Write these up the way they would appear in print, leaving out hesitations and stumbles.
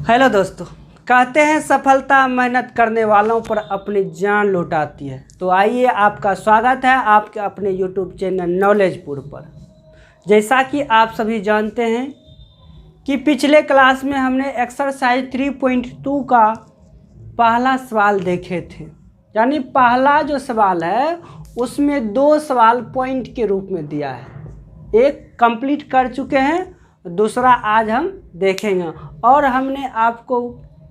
Hello दोस्तों, कहते हैं सफलता मेहनत करने वालों पर अपनी जान लौटाती है। तो आइए, आपका स्वागत है आपके अपने यूट्यूब चैनल नॉलेजपुर पर। जैसा कि आप सभी जानते हैं कि पिछले क्लास में हमने एक्सरसाइज 3.2 का पहला सवाल देखे थे। यानी पहला जो सवाल है उसमें 2 सवाल पॉइंट के रूप में दिया है। एक कंप्लीट कर चुके हैं, दूसरा आज हम देखेंगे। और हमने आपको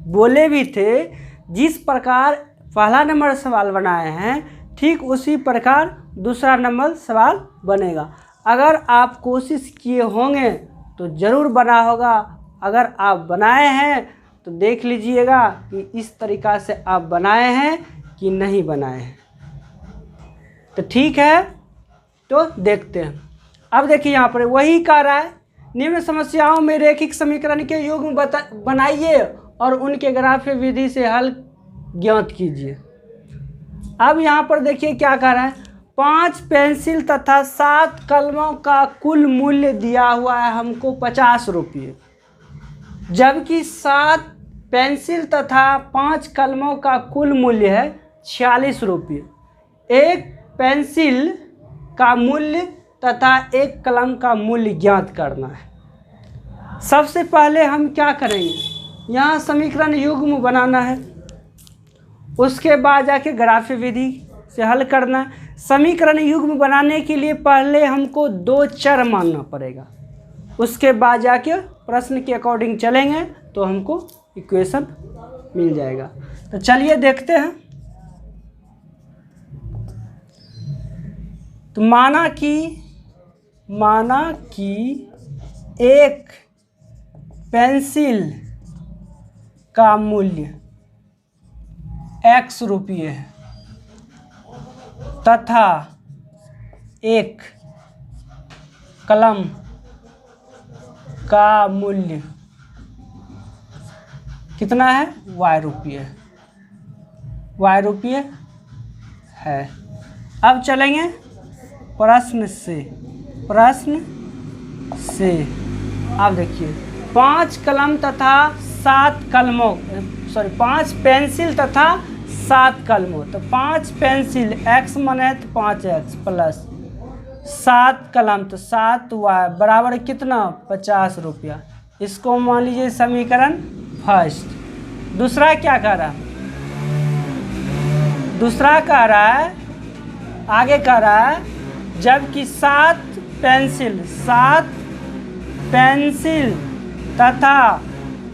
बोले भी थे जिस प्रकार पहला नंबर सवाल बनाए हैं ठीक उसी प्रकार दूसरा नंबर सवाल बनेगा। अगर आप कोशिश किए होंगे तो ज़रूर बना होगा। अगर आप बनाए हैं तो देख लीजिएगा कि इस तरीक़ा से आप बनाए हैं कि नहीं बनाए हैं। तो ठीक है, तो देखते हैं। अब देखिए यहाँ पर वही कह रहा है, निम्न समस्याओं में रैखिक समीकरण के युग्म बनाइए और उनके ग्राफीय विधि से हल ज्ञात कीजिए। अब यहाँ पर देखिए क्या कह रहा है, 5 पेंसिल तथा 7 कलमों का कुल मूल्य दिया हुआ है हमको 50 रुपये, जबकि 7 पेंसिल तथा 5 कलमों का कुल मूल्य है 46 रुपये। एक पेंसिल का मूल्य तथा एक कलम का मूल्य ज्ञात करना है। सबसे पहले हम क्या करेंगे, यहाँ समीकरण युग्म बनाना है, उसके बाद जाके ग्राफीय विधि से हल करना है। समीकरण युग्म बनाने के लिए पहले हमको 2 चर मानना पड़ेगा, उसके बाद जाके प्रश्न के अकॉर्डिंग चलेंगे तो हमको इक्वेशन मिल जाएगा। तो चलिए देखते हैं। तो माना कि एक पेंसिल का मूल्य x रुपये है तथा एक कलम का मूल्य कितना है, y रुपये है। अब चलेंगे प्रश्न से। अब देखिए 5 कलम तथा 7 कलमों 5 पेंसिल तथा 7 कलमों। तो 5 पेंसिल x माने तो 5x प्लस 7 कलम तो 7y बराबर कितना 50 रुपया। इसको मान लीजिए समीकरण फर्स्ट। दूसरा क्या कह रहा है, दूसरा कह रहा है, आगे कह रहा है जबकि 7 पेंसिल तथा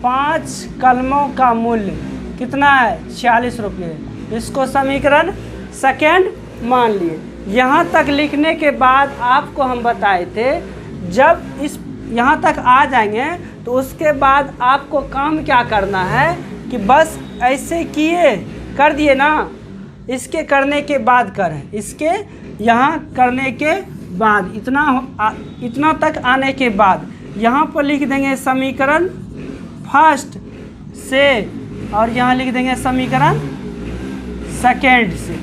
5 कलमों का मूल्य कितना है 46 रुपये। इसको समीकरण सेकेंड मान लिए। यहाँ तक लिखने के बाद आपको हम बताए थे जब इस यहाँ तक आ जाएंगे तो उसके बाद आपको काम क्या करना है कि बस ऐसे कर दिए ना, इसके करने के बाद करें, इसके यहाँ करने के बाद इतना तक आने के बाद यहाँ पर लिख देंगे समीकरण फर्स्ट से और यहाँ लिख देंगे समीकरण सेकेंड से।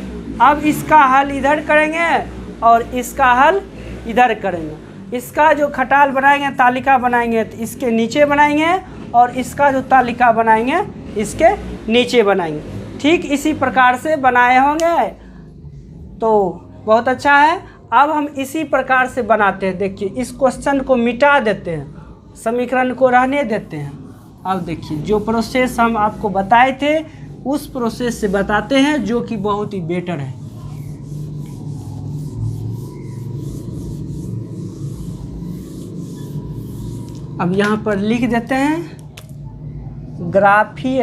अब इसका हल इधर करेंगे और इसका हल इधर करेंगे। इसका जो खटाल बनाएंगे, तालिका बनाएंगे तो इसके नीचे बनाएंगे और इसका जो तालिका बनाएंगे इसके नीचे बनाएंगे। ठीक इसी प्रकार से बनाए होंगे तो बहुत अच्छा है। अब हम इसी प्रकार से बनाते हैं। देखिए इस क्वेश्चन को मिटा देते हैं, समीकरण को रहने देते हैं। अब देखिए जो प्रोसेस हम आपको बताए थे उस प्रोसेस से बताते हैं जो कि बहुत ही बेटर है। अब यहाँ पर लिख देते हैं ग्राफीय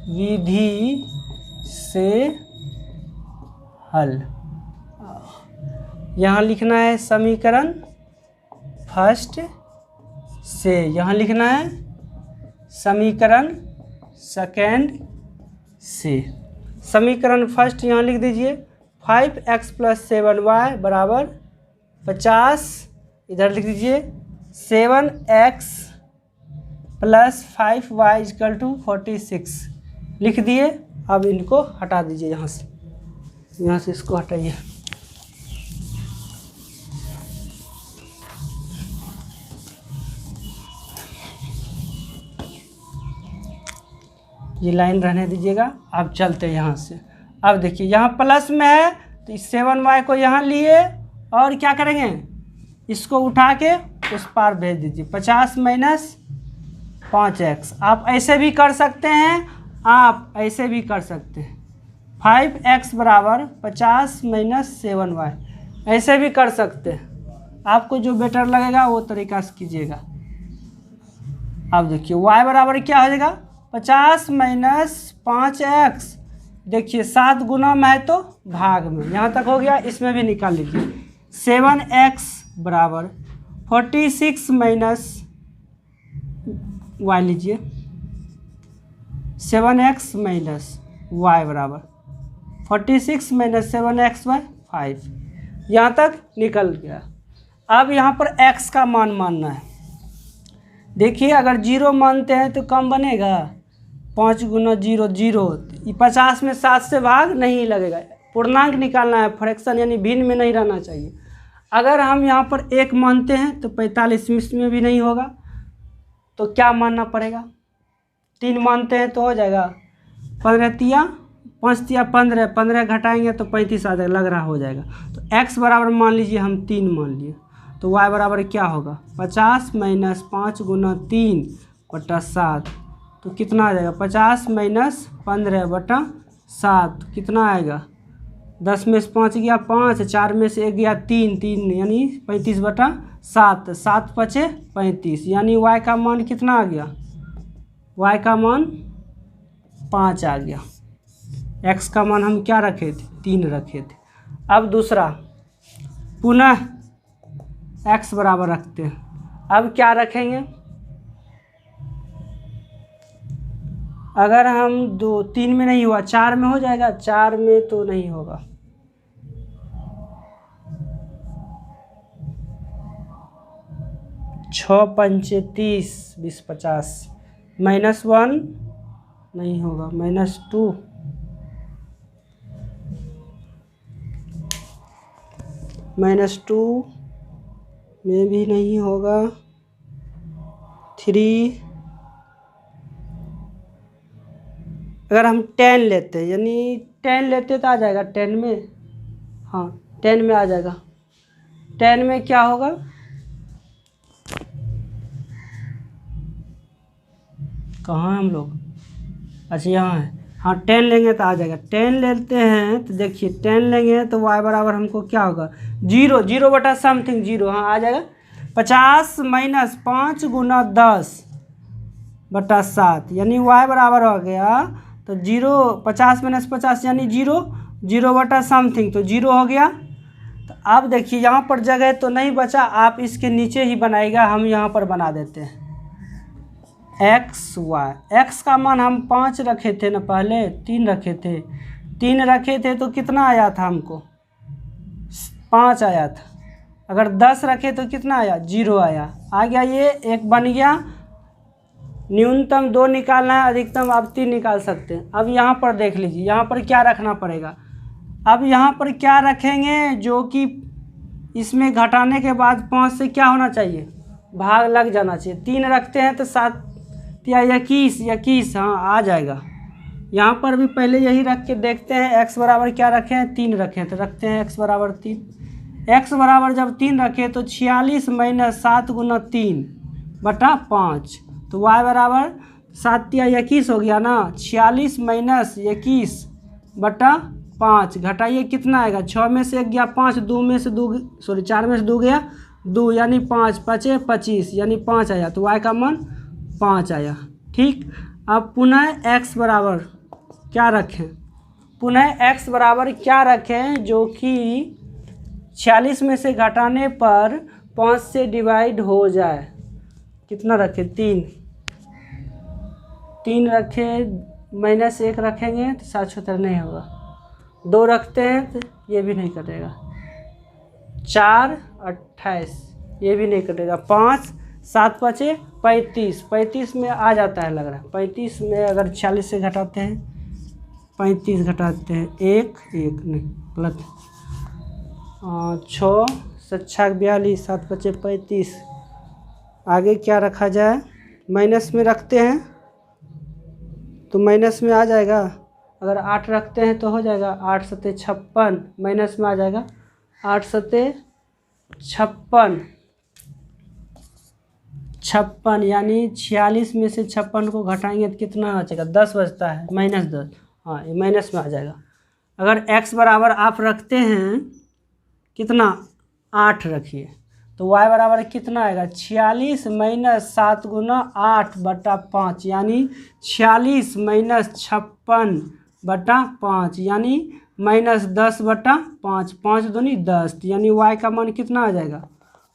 विधि से हल। यहाँ लिखना है समीकरण फर्स्ट से, यहाँ लिखना है समीकरण सेकेंड से। समीकरण फर्स्ट यहाँ लिख दीजिए 5x + 7y बराबर 50। इधर लिख दीजिए 7x + 5y = 46 लिख दिए। अब इनको हटा दीजिए यहाँ से इसको हटाइए। ये लाइन रहने दीजिएगा। अब चलते हैं यहाँ से। अब देखिए यहाँ प्लस में है तो इस 7y को यहाँ लिए और क्या करेंगे, इसको उठा के उस पार भेज दीजिए। 50 माइनस 5x। आप ऐसे भी कर सकते हैं, आप ऐसे भी कर सकते हैं। 5x बराबर 50 माइनस 7y, ऐसे भी कर सकते हैं। आपको जो बेटर लगेगा वो तरीका से कीजिएगा। अब देखिए y बराबर क्या हो जाएगा, 50 माइनस 5x। देखिए 7 गुना में है तो भाग में, यहाँ तक हो गया। इसमें भी निकाल लीजिए। 7x बराबर 46 माइनस y लीजिए। 7x माइनस y बराबर 46 माइनस 7x बाय 5। यहाँ तक निकल गया। अब यहाँ पर x का मान मानना है। देखिए अगर 0 मानते हैं तो कम बनेगा। 5 गुना 0 0। 50 में 7 से भाग नहीं लगेगा। पूर्णांक निकालना है, फ्रैक्शन यानी भिन्न में नहीं रहना चाहिए। अगर हम यहाँ पर 1 मानते हैं तो 45 में भी नहीं होगा, तो क्या मानना पड़ेगा। 3 मानते हैं तो हो जाएगा 15 तिया 5 तिया 15, 15 घटाएंगे तो 35 आ जाएगा, लग रहा हो जाएगा। तो x बराबर मान लीजिए हम 3 मान लिए, तो y बराबर क्या होगा, 50 माइनस 5 गुना 3 बटा 7। तो कितना आ जाएगा, 50 माइनस 15 बटा 7 कितना आएगा, 10 में से 5 गया 5, 4 में से 1 गया 3, 3 यानी 35 बटा 7, 7 पचे 35, यानी y का मान कितना आ गया, y का मान 5 आ गया। x का मान हम क्या रखे थे, 3 रखे थे। अब दूसरा पुनः x बराबर रखते हैं। अब क्या रखेंगे, अगर हम 2 3 में नहीं हुआ 4 में हो जाएगा, 4 में तो नहीं होगा। छः पंचे 30 20 50 -1 नहीं होगा, -2 -2 में भी नहीं होगा। 3 अगर हम 10 लेते हैं, यानी 10 लेते तो आ जाएगा 10 में, हाँ 10 में आ जाएगा। 10 में क्या होगा, कहाँ हम लोग, अच्छा यहाँ है, हाँ 10 लेंगे तो आ जाएगा। 10 लेते हैं तो देखिए 10 लेंगे तो y बराबर हमको क्या होगा, 0 0 बटा समथिंग 0, हाँ आ जाएगा। 50 माइनस 5 गुना 10 बटा 7, यानी y बराबर हो गया तो 0, 50 माइनस 50 यानी 0, 0 बटा समथिंग तो 0 हो गया। तो अब देखिए यहाँ पर जगह तो नहीं बचा, आप इसके नीचे ही बनाएगा, हम यहाँ पर बना देते हैं x y। x का मान हम 5 रखे थे ना, पहले 3 रखे थे, 3 रखे थे तो कितना आया था हमको, 5 आया था। अगर 10 रखे तो कितना आया, 0 आया, आ गया ये एक बन गया। न्यूनतम 2 निकालना है, अधिकतम आप 3 निकाल सकते हैं। अब यहाँ पर देख लीजिए, यहाँ पर क्या रखना पड़ेगा। अब यहाँ पर क्या रखेंगे, जो कि इसमें घटाने के बाद 5 से क्या होना चाहिए, भाग लग जाना चाहिए। 3 रखते हैं तो 7 या 21, हाँ आ जाएगा। यहाँ पर भी पहले यही रख के देखते हैं। x बराबर क्या रखे हैं, 3 रखे हैं, तो रखते हैं x बराबर 3। x बराबर जब 3 रखे तो 46 माइनस 7 गुना 3 बटा 5, तो y बराबर 7 या 21 हो गया ना। 46 माइनस 21 बटा 5 घटाइए कितना आएगा, 6 में से 1 गया 5, 2 में से 2 सॉरी 4 में से 2 गया 2, यानी 5 पचे 25, यानी 5 आया, तो y का मान 5 आया। ठीक, अब पुनः x बराबर क्या रखें, पुनः x बराबर क्या रखें, जो कि 46 में से घटाने पर 5 से डिवाइड हो जाए। कितना रखें, 3 रखे, -1 रखेंगे तो 7 नहीं होगा। 2 रखते हैं तो ये भी नहीं कटेगा। 4 28 ये भी नहीं कटेगा। 5 7 पचे 35, 35 में आ जाता है लग रहा है। 35 में अगर 46 से घटाते हैं, 35 घटाते हैं 1 नहीं गलत, 6 7 42, 7 पचे 35। आगे क्या रखा जाए, माइनस में रखते हैं तो माइनस में आ जाएगा। अगर 8 रखते हैं तो हो जाएगा 8 सत्ते 56, माइनस में आ जाएगा 8 सत्ते 56, 56 यानी 46 में से 56 को घटाएंगे तो कितना आ जाएगा, 10 बचता है, -10। हाँ, ये माइनस में आ जाएगा। अगर x बराबर आप रखते हैं कितना, 8 रखिए, तो y बराबर कितना आएगा, 46 - 7 गुना 8/5 यानी 46 - 56/5 यानी -10/5, 5 दूनी 10, यानी y का मान कितना आ जाएगा,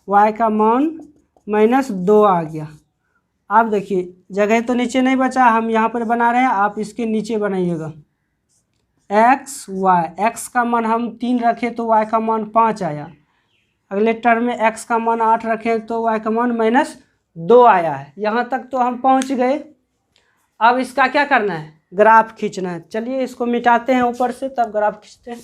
y का मान -2 आ गया। आप देखिए जगह तो नीचे नहीं बचा, हम यहाँ पर बना रहे हैं, आप इसके नीचे बनाइएगा। x का मान हम 3 रखे तो y का मान 5 आया। अगले टर्म में x का मान 8 रखें तो y का मान -2 आया है। यहाँ तक तो हम पहुँच गए। अब इसका क्या करना है, ग्राफ खींचना है। चलिए इसको मिटाते हैं ऊपर से, तब ग्राफ खींचते हैं।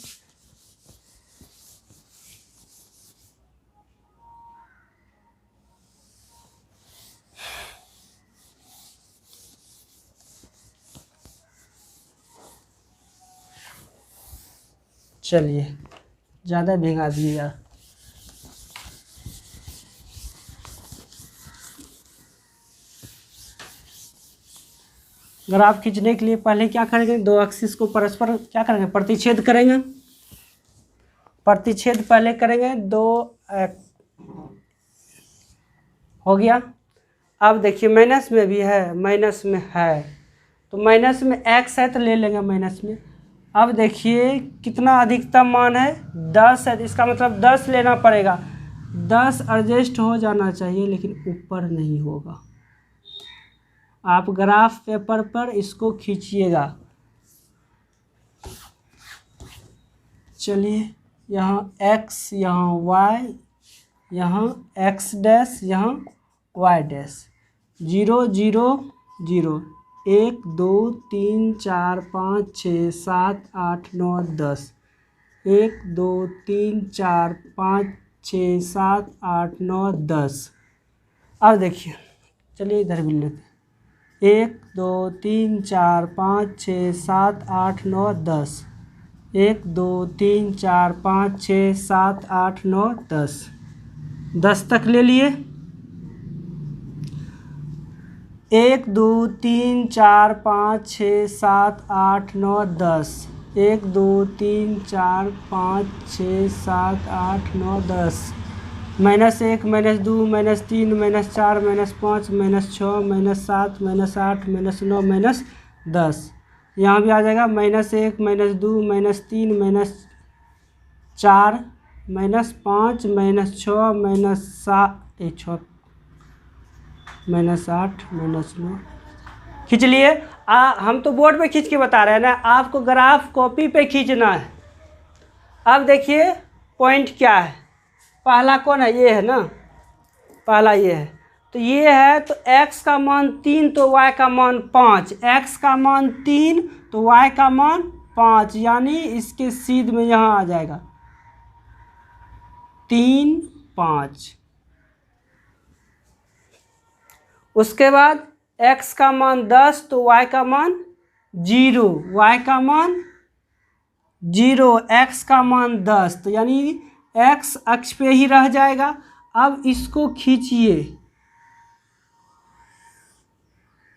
चलिए ज़्यादा भिगा दिए यार। ग्राफ खींचने के लिए पहले क्या करेंगे, दो एक्सिस को परस्पर क्या करेंगे, प्रतिच्छेद करेंगे। प्रतिच्छेद पहले करेंगे, हो गया। अब देखिए माइनस में भी है, माइनस में है, तो माइनस में x है तो ले लेंगे माइनस में। अब देखिए कितना अधिकतम मान है, 10 है, तो इसका मतलब 10 लेना पड़ेगा। 10 एडजस्ट हो जाना चाहिए, लेकिन ऊपर नहीं होगा। आप ग्राफ पेपर पर इसको खींचिएगा। चलिए यहाँ x, यहाँ y, यहाँ x डैश, यहाँ y डैश, 0 0 0, 1 2 3 4 5 6 7 8 9 10, 1 2 3 4 5 6 7 8 9 10। अब देखिए, चलिए इधर भी लेते हैं, 1 2 3 4 5 6 7 8 9 10, 1 2 3 4 5 6 7 8 9 10, 10 तक ले लिए। 1 2 3 4 5 6 7 8 9 10, 1 2 3 4 5 6 7 8 9 10, -1 -2 -3 -4 -5 -6 -7 -8 -9 -10। यहाँ भी आ जाएगा -1 -2 -3 -4 -5 -6 -8 -9। खींच लिए। हम तो बोर्ड पे खींच के बता रहे हैं ना, आपको ग्राफ कॉपी पे खींचना है। अब देखिए पॉइंट क्या है, पहला कौन है, ये है ना, पहला ये है, तो ये है, तो x का मान 3 तो y का मान 5, x का मान 3 तो y का मान 5, यानी इसके सीध में यहाँ आ जाएगा 3 5। उसके बाद x का मान 10 तो y का मान 0, y का मान 0, x का मान 10, तो यानी x अक्ष पे ही रह जाएगा। अब इसको खींचिए,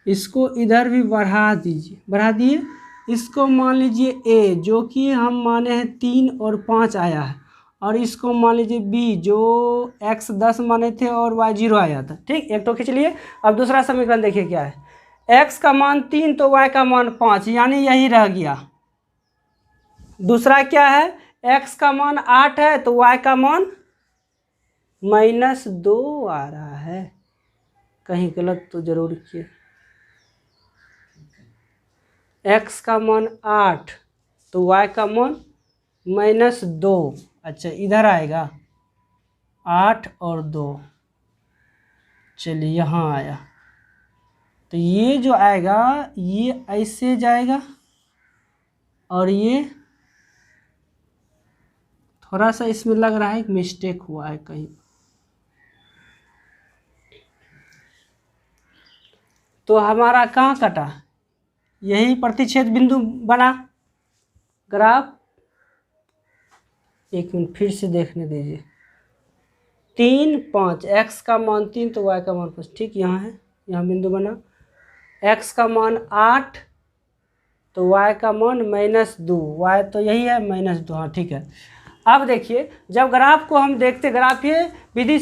इसको इधर भी बढ़ा दीजिए, बढ़ा दिए। इसको मान लीजिए a, जो कि हम माने हैं 3 और 5 आया है, और इसको मान लीजिए b, जो x 10 माने थे और y 0 आया था। ठीक, एक तो खींच लिए। अब दूसरा समीकरण देखिए क्या है, x का मान 3 तो y का मान 5, यानी यही रह गया। दूसरा क्या है, x का मान 8 है तो y का मान -2 आ रहा है, कहीं गलत तो जरूर किए। x का मान 8 तो y का मान -2, अच्छा इधर आएगा 8 और 2। चलिए यहाँ आया, तो ये जो आएगा ये ऐसे जाएगा, और ये थोड़ा सा इसमें लग रहा है एक मिस्टेक हुआ है कहीं, तो हमारा कहाँ कटा, यही प्रतिच्छेद बिंदु बना। ग्राफ, एक मिनट फिर से देखने दीजिए। 3, 5, x का मान 3 तो y का मान 5, ठीक यहाँ है, यहाँ बिंदु बना। x का मान 8 तो y का मान -2, y तो यही है -2, हाँ ठीक है। अब देखिए जब ग्राफ को हम देखते, ग्राफीय विधि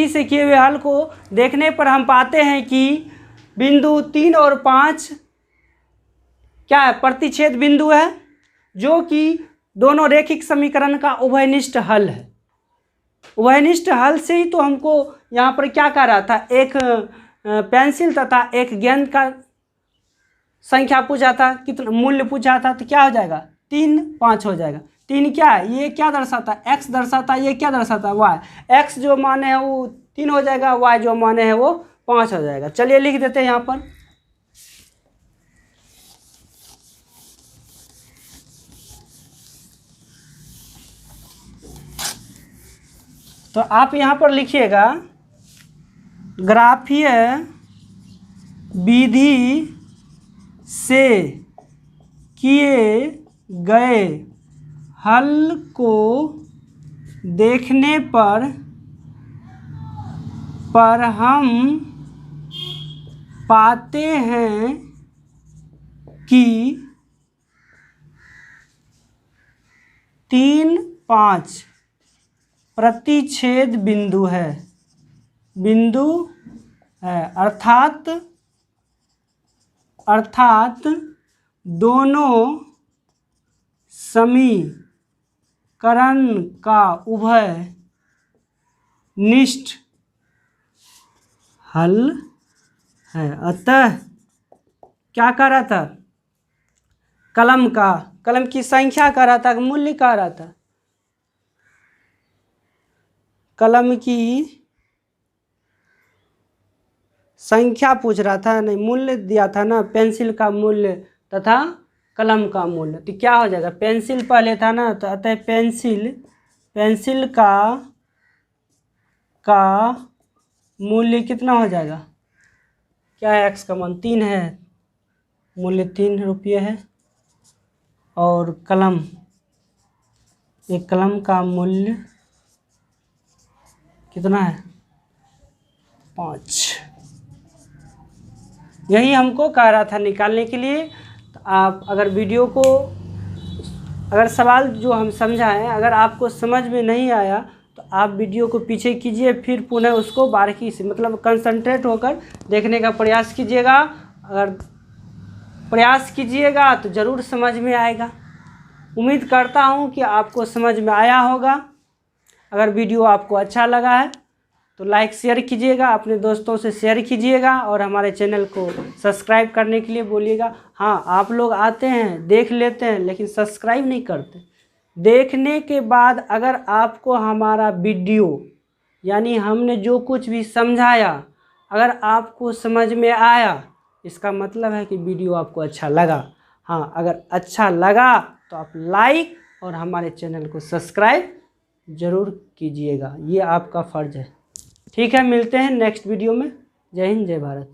से किए हुए हल को देखने पर हम पाते हैं कि बिंदु 3 और 5 क्या है, प्रतिच्छेद बिंदु है, जो कि दोनों रैखिक समीकरण का उभयनिष्ठ हल है। उभयनिष्ठ हल से ही तो हमको यहाँ पर क्या कह रहा था, एक पेंसिल तथा एक गेंद का संख्या पूछा था, कितना मूल्य पूछा था, तो क्या हो जाएगा 3, 5 हो जाएगा। 3 क्या है, ये क्या दर्शाता है, x दर्शाता है, ये क्या दर्शाता है y। x जो माने है वो 3 हो जाएगा, y जो माने है वो 5 हो जाएगा। चलिए लिख देते हैं यहाँ पर। तो आप यहाँ पर लिखिएगा ग्राफीय विधि से किए गए हल को देखने पर हम पाते हैं कि 3, 5 प्रतिच्छेद बिंदु है, अर्थात दोनों समीकरण का उभयनिष्ठ हल है। अतः क्या कह रहा था, कलम की संख्या कह रहा था, मूल्य कह रहा था, कलम की संख्या पूछ रहा था, नहीं मूल्य दिया था ना, पेंसिल का मूल्य तथा कलम का मूल्य। तो क्या हो जाएगा, पेंसिल पहले था ना, तो अतः पेंसिल का मूल्य कितना हो जाएगा, क्या है, x का मान 3 है, मूल्य 3 रुपये है। और एक कलम का मूल्य कितना है, 5। यही हमको कह रहा था निकालने के लिए। तो आप अगर सवाल जो हम समझाएं अगर आपको समझ में नहीं आया तो आप वीडियो को पीछे कीजिए, फिर पुनः उसको बारीकी से मतलब कंसंट्रेट होकर देखने का प्रयास कीजिएगा। अगर प्रयास कीजिएगा तो ज़रूर समझ में आएगा। उम्मीद करता हूँ कि आपको समझ में आया होगा। अगर वीडियो आपको अच्छा लगा है तो लाइक शेयर कीजिएगा, अपने दोस्तों से शेयर कीजिएगा और हमारे चैनल को सब्सक्राइब करने के लिए बोलिएगा। हाँ, आप लोग आते हैं देख लेते हैं लेकिन सब्सक्राइब नहीं करते। देखने के बाद अगर आपको हमारा वीडियो यानी हमने जो कुछ भी समझाया अगर आपको समझ में आया, इसका मतलब है कि वीडियो आपको अच्छा लगा। हाँ, अगर अच्छा लगा तो आप लाइक और हमारे चैनल को सब्सक्राइब ज़रूर कीजिएगा, ये आपका फ़र्ज़ है। ठीक है, मिलते हैं नेक्स्ट वीडियो में। जय हिंद, जय भारत।